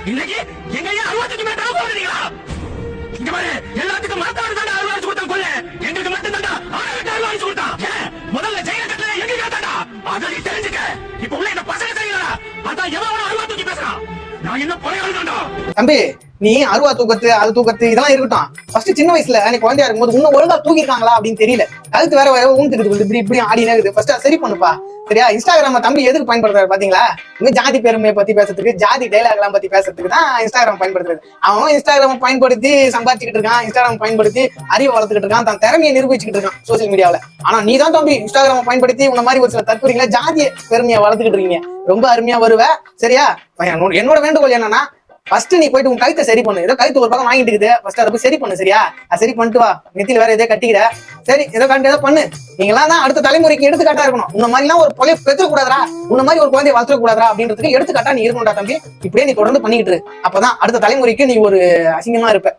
இன்னைக்கு எங்க ஐயா அறுபத்துக்கு மேல தலை போடுறீங்களா? இங்க பாரு, எல்லாத்துக்கும் மரத்தோடு தாண்டா அறுவாச்சு கொடுத்தான் கொள்ள, எங்களுக்கு மட்டும் தாண்டா ஆயிரத்து அறுவாச்சு கொடுத்தான். முதல்ல ஜெயில கட்டல எங்க காத்தாண்டா, அதை நீ தெரிஞ்சுக்க. இப்ப உள்ள இந்த பசங்க செய்யலடா, அதான் எவன் அறுவா தூக்கி பேசுறான். நான் என்ன குறையாளு தாண்டா. தம்பி, நீ அருவா தூக்கத்து அது தூக்கத்து இதெல்லாம் இருக்கட்டும். ஃபர்ஸ்ட் சின்ன வயசுல நீ குழந்தையா இருக்கும்போது இன்னும் ஒழுங்கா தூக்கிருக்காங்களா அப்படின்னு தெரியல. அதுக்கு வேற ஊந்துக்கிட்டு இப்படி இப்படி ஆடினே இருக்குது. ஃபர்ஸ்ட் சரி பண்ணுப்பா. சரியா? இன்ஸ்டாகிராம தம்பி எதுக்கு பயன்படுத்துறாரு பாத்தீங்களா? இன்னும் ஜாதி பெருமையை பத்தி பேசுறதுக்கு, ஜாதி டைலாக் எல்லாம் பத்தி பேசுறதுக்கு தான் இன்ஸ்டாகிராம் பயன்படுத்துறது. அவன் இன்ஸ்டாகிராம் பயன்படுத்தி சம்பாதிச்சுக்கிட்டு இருக்கான், இன்ஸ்டாகிராம் பயன்படுத்தி அறிவை வளர்த்துக்கிட்டு இருக்கான், தன் திறமையை நிரூபிச்சுக்கிட்டு இருக்கான் சோசியல் மீடியாவில. ஆனா நீ தான் தம்பி இன்ஸ்டாகிராம பயன்படுத்தி உன்ன மாதிரி ஒரு சில தற்கொலைகளை ஜாதிய பெருமையை வளர்த்துக்கிட்டு இருக்கீங்க. ரொம்ப அருமையா வருவ. சரியா? என்னோட வேண்டுகோள் என்னன்னா, ஃபர்ஸ்ட் நீ போயிட்டு உன் கழுத்தை சரி பண்ணு. ஏதோ கழுத்து ஒரு பக்கம் வாங்கிட்டு இருக்குது, ஃபர்ஸ்ட் அதை போய் சரி பண்ணு. சரியா? அது சரி பண்ணிட்டு வா. நெத்தியில வேற எதோ கட்டிக்கிற. சரி, ஏதோ கண்டு ஏதோ பண்ணு. நீங்களாம் தான் அடுத்த தலைமுறைக்கு எடுத்துக்காட்டா இருக்கணும். உன்ன மாதிரி எல்லாம் ஒரு பொலைய பெற்ற கூடாதா, உன்ன மாதிரி ஒரு குழந்தைய வளர்த்துக்க கூடாதா அப்படின்றதுக்கு எடுத்துக்காட்டா நீ இருக்கணும்டா தம்பி. இப்படியே நீ தொடர்ந்து பண்ணிக்கிட்டு இரு. அப்பதான் அடுத்த தலைமுறைக்கு நீ ஒரு அசிங்கமா இருப்ப.